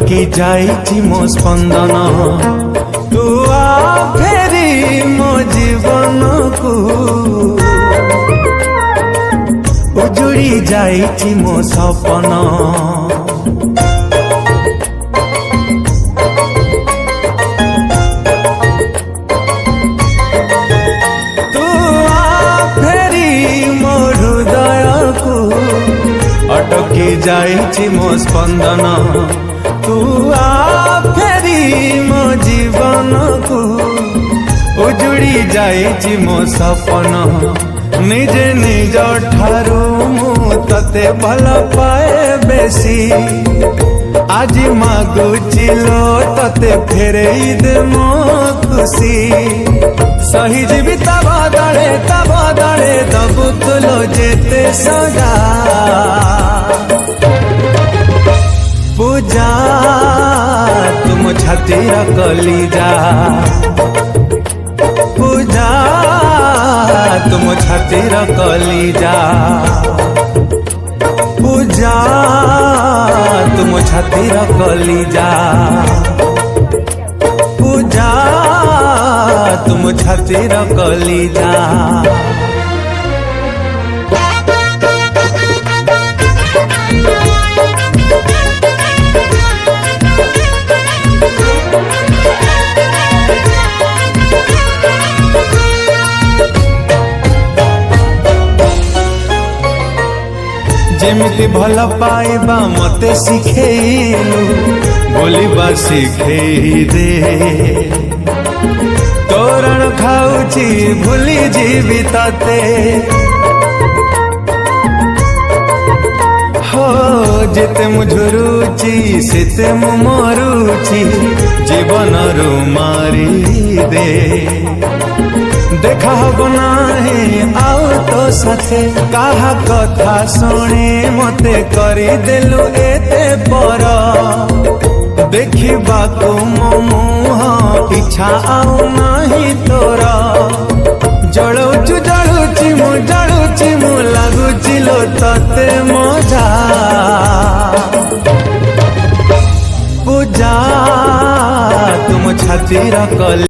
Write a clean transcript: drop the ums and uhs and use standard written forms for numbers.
अटकी जाइछि मो स्पंदन तू आ फेरी मो जीवन को उजुड़ी जाइछि मो सपन अटकी जाइछि मो स्पंदन तू आ फेरी मो जीवन को उजुड़ी जाइछि मो सपन निजे निज ठारू मु तते भल पाए बेसी आज मागुचिलो तते फेरेई दे मो खुशी सही जीवी ता बदले दबु तुलो जेते सजा पूजा तुम छातीर कलिजा पूजा तुम छातीर कलिजा पूजा तुम छातीर कलिजा पूजा तुम छातीर कलिजा जेमिति भल पाइबा मते शिखेलु बोलिबा शिखेई दे तोरण खाउची भूली जीवी तते हो जेते मुझुरुची सेते मु मरुची जीवन रु मारी दे देखा हब नाही आउ तो साथे काहा कथा शुणी मते करी देलु एते पर देखिबा को मो मुह इच्छा आउ नाही तोर जळुची मु लागुची लो तते मजा पूजा तुम छातीर कल